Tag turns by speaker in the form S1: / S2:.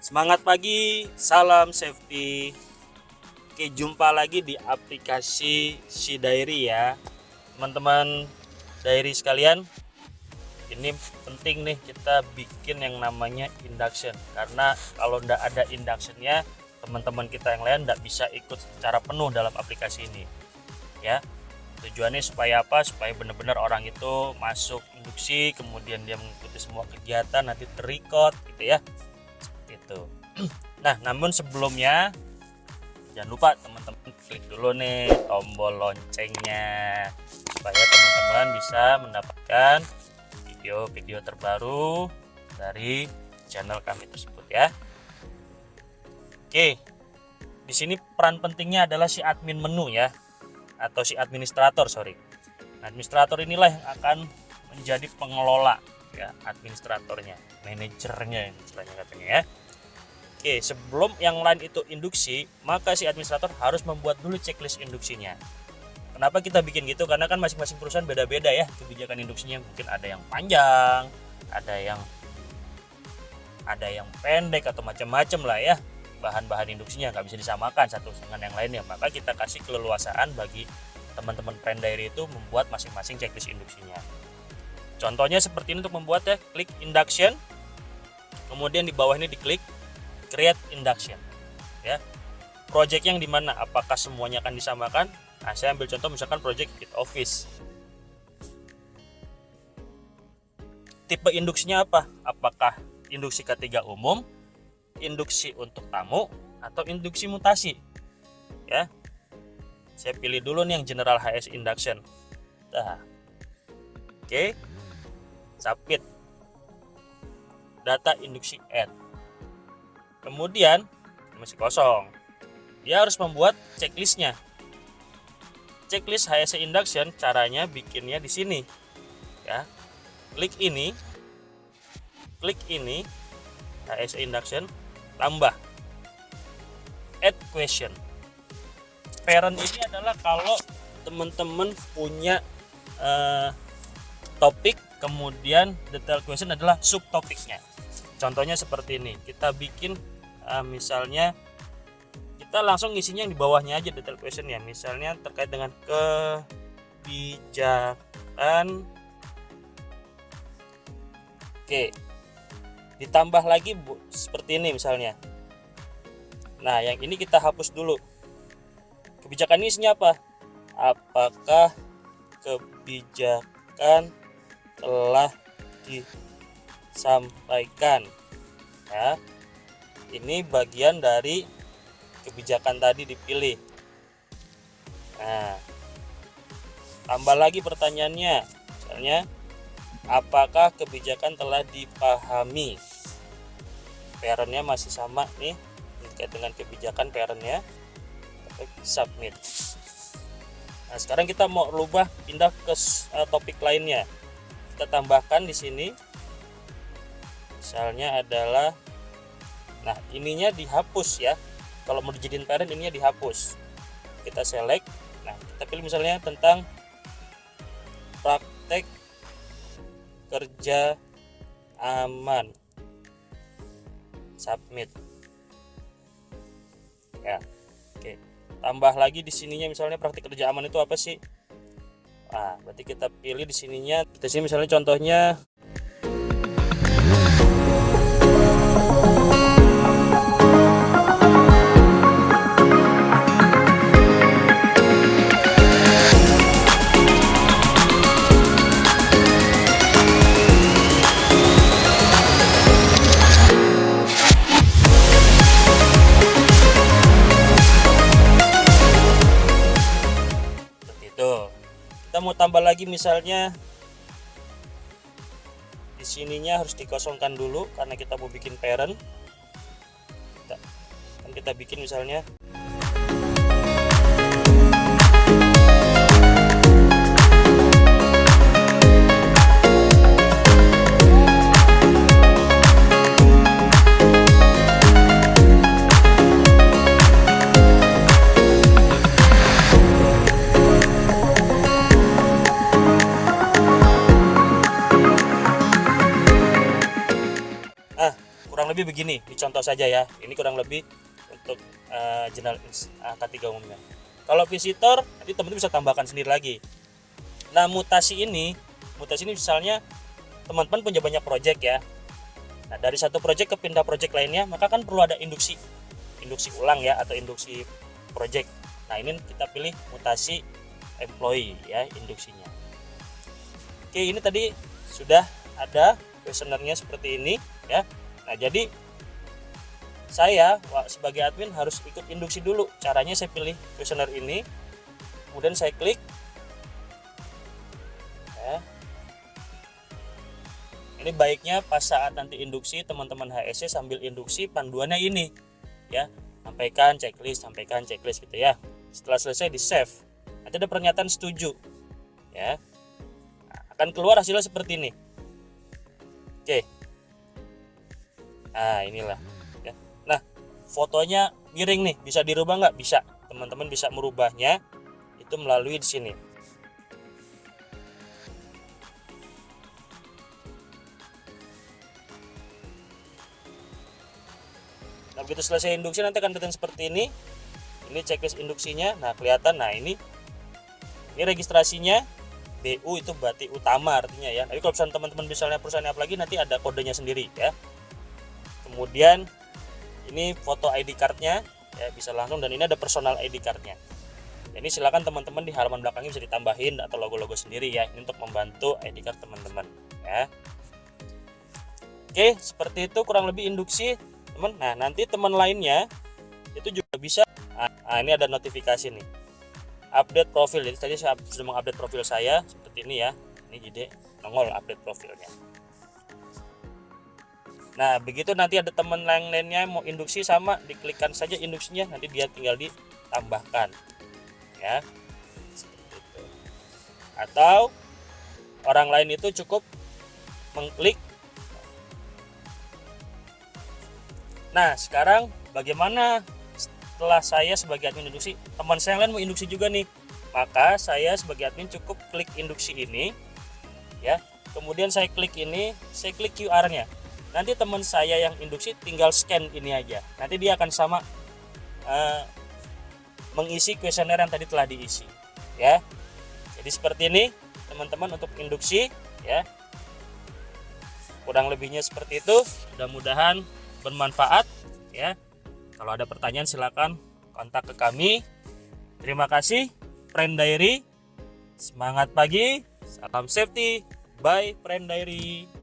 S1: Semangat pagi, salam safety. Oke, jumpa lagi di aplikasi Si Diary ya. Teman-teman diary sekalian, ini penting nih kita bikin yang namanya induction. Karena kalau ndak ada inductionnya, teman-teman kita yang lain ndak bisa ikut secara penuh dalam aplikasi ini. Ya, tujuannya supaya apa? Supaya benar-benar orang itu masuk induksi, kemudian dia mengikuti semua kegiatan, nanti terrecord gitu ya. Itu. Nah, namun sebelumnya jangan lupa teman-teman klik dulu nih tombol loncengnya supaya teman-teman bisa mendapatkan video-video terbaru dari channel kami tersebut ya. Oke. Di sini peran pentingnya adalah si admin menu ya, atau si administrator, administrator inilah yang akan menjadi pengelola ya, administratornya, manajernya istilahnya katanya ya. Oke, sebelum yang lain itu induksi, maka si administrator harus membuat dulu checklist induksinya. Kenapa kita bikin gitu? Karena kan masing-masing perusahaan beda-beda ya kebijakan induksinya. Mungkin ada yang panjang, ada yang pendek atau macam-macam lah ya. Bahan-bahan induksinya nggak bisa disamakan satu dengan yang lainnya. Maka kita kasih keleluasaan bagi teman-teman brand diary itu membuat masing-masing checklist induksinya. Contohnya seperti ini untuk membuatnya, klik induction, kemudian di bawah ini diklik create induction ya. Project yang dimana, apakah semuanya akan disamakan? Nah, saya ambil contoh misalkan project Fit Office. Tipe induksinya apa? Apakah induksi ketiga umum, induksi untuk tamu, atau induksi mutasi ya. Saya pilih dulu nih yang general HS induction. Nah, oke, submit data induksi add. Kemudian masih kosong, dia harus membuat checklistnya. Checklist HSE induction, caranya bikinnya di sini ya. Klik ini HSE induction, tambah add question. Parent ini adalah kalau teman-teman punya topik, kemudian detail question adalah subtopiknya. Contohnya seperti ini, kita bikin misalnya kita langsung ngisinya yang di bawahnya aja detail question ya. Misalnya terkait dengan kebijakan. Oke, ditambah lagi seperti ini misalnya. Nah, yang ini kita hapus dulu. Kebijakan ini isinya apa? Apakah kebijakan telah disampaikan ya. Ini bagian dari kebijakan tadi dipilih. Nah, tambah lagi pertanyaannya, misalnya apakah kebijakan telah dipahami? Parentnya masih sama nih terkait dengan kebijakan parentnya. Submit. Nah, sekarang kita mau rubah, pindah ke topik lainnya. Kita tambahkan di sini misalnya adalah, nah ininya dihapus ya. Kalau mau dijadiin parent ininya dihapus. Kita select. Nah, kita pilih misalnya tentang praktek kerja aman. Submit. Ya. Oke. Tambah lagi di sininya misalnya praktek kerja aman itu apa sih? Nah, berarti kita pilih di sininya. Kita sini misalnya contohnya kita mau tambah lagi misalnya di sininya harus dikosongkan dulu karena kita mau bikin parent. Kita bikin misalnya lebih begini, dicontoh saja ya. Ini kurang lebih untuk jurnalis K3 umumnya. Kalau visitor nanti teman-teman bisa tambahkan sendiri lagi. Nah, mutasi ini misalnya teman-teman punya banyak project ya. Nah, dari satu project ke pindah project lainnya, maka kan perlu ada induksi ulang ya, atau induksi project. Nah, ini kita pilih mutasi employee ya, induksinya. Oke, ini tadi sudah ada kuesionernya seperti ini ya. Nah, jadi saya sebagai admin harus ikut induksi dulu. Caranya saya pilih kuesioner ini, kemudian saya klik ya. Ini baiknya pas saat nanti induksi, teman-teman HSC sambil induksi panduannya ini ya, sampaikan checklist gitu ya. Setelah selesai di save, nanti ada pernyataan setuju ya. Nah, akan keluar hasilnya seperti ini. Oke, nah inilah ya. Nah, fotonya miring nih, bisa dirubah nggak? Bisa, teman-teman bisa merubahnya itu melalui di sini. Nah, begitu selesai induksi nanti akan kelihatan seperti ini. Ini checklist induksinya. Nah, kelihatan. Nah, ini registrasinya BU, itu berarti utama artinya ya. Tapi kalau misalnya teman-teman misalnya perusahaan apa lagi, nanti ada kodenya sendiri ya. Kemudian ini foto ID cardnya ya, bisa langsung, dan ini ada personal ID cardnya. Ini silakan teman-teman di halaman belakangnya bisa ditambahin atau logo-logo sendiri ya, ini untuk membantu ID card teman-teman ya. Oke, seperti itu kurang lebih induksi teman. Nah, nanti teman lainnya itu juga bisa. Nah, ini ada notifikasi nih, update profil. Jadi tadi saya sudah mengupdate profil saya seperti ini ya. Ini jadi nongol update profilnya. Nah, begitu nanti ada teman lainnya mau induksi, sama diklikkan saja induksinya, nanti dia tinggal ditambahkan ya, seperti itu. Atau orang lain itu cukup mengklik. Nah, sekarang bagaimana setelah saya sebagai admin induksi, teman saya yang lain mau induksi juga nih, maka saya sebagai admin cukup klik induksi ini ya, kemudian saya klik ini, saya klik QR-nya. Nanti teman saya yang induksi tinggal scan ini aja, nanti dia akan sama mengisi kuesioner yang tadi telah diisi ya. Jadi seperti ini teman-teman untuk induksi ya, kurang lebihnya seperti itu. Mudah-mudahan bermanfaat ya. Kalau ada pertanyaan silakan kontak ke kami. Terima kasih Friend Diary. Semangat pagi, salam safety, bye Friend Diary.